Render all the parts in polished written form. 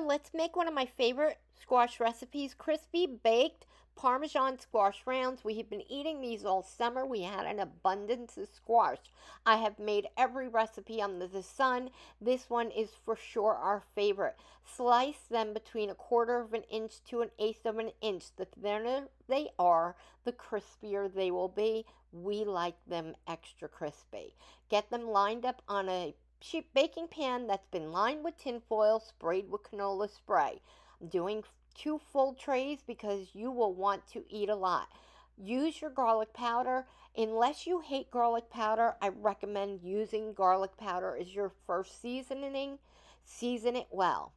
let's make one of my favorite squash recipes, crispy baked Parmesan squash rounds. We have been eating these all summer. We had an abundance of squash. I have made every recipe under the sun. This one is for sure our favorite. Slice them between 1/4 of an inch to 1/8 of an inch. The thinner they are, the crispier they will be. We like them extra crispy. Get them lined up on a cheap baking pan that's been lined with tin foil, sprayed with canola spray. I'm doing 2 full trays because you will want to eat a lot. Use your garlic powder. Unless you hate garlic powder, I recommend using garlic powder as your first seasoning. Season it well.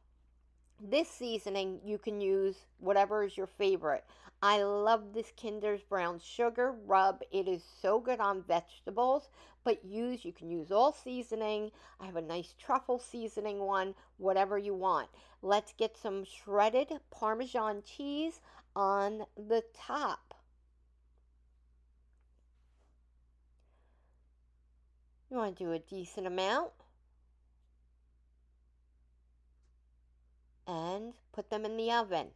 This seasoning, you can use whatever is your favorite. I love this Kinder's brown sugar rub. It is so good on vegetables, but you can use all seasoning. I have a nice truffle seasoning one, whatever you want. Let's get some shredded Parmesan cheese on the top. You want to do a decent amount and put them in the oven.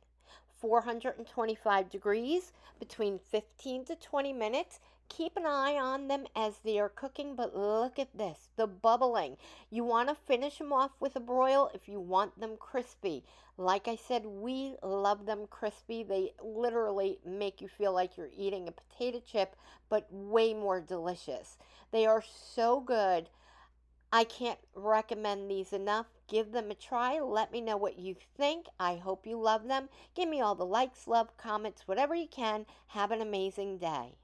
425 degrees, between 15 to 20 minutes. Keep an eye on them as they are cooking, but look at this, the bubbling. You want to finish them off with a broil if you want them crispy. Like I said, we love them crispy. They literally make you feel like you're eating a potato chip, but way more delicious. They are so good. I can't recommend these enough. Give them a try. Let me know what you think. I hope you love them. Give me all the likes, love, comments, whatever you can. Have an amazing day.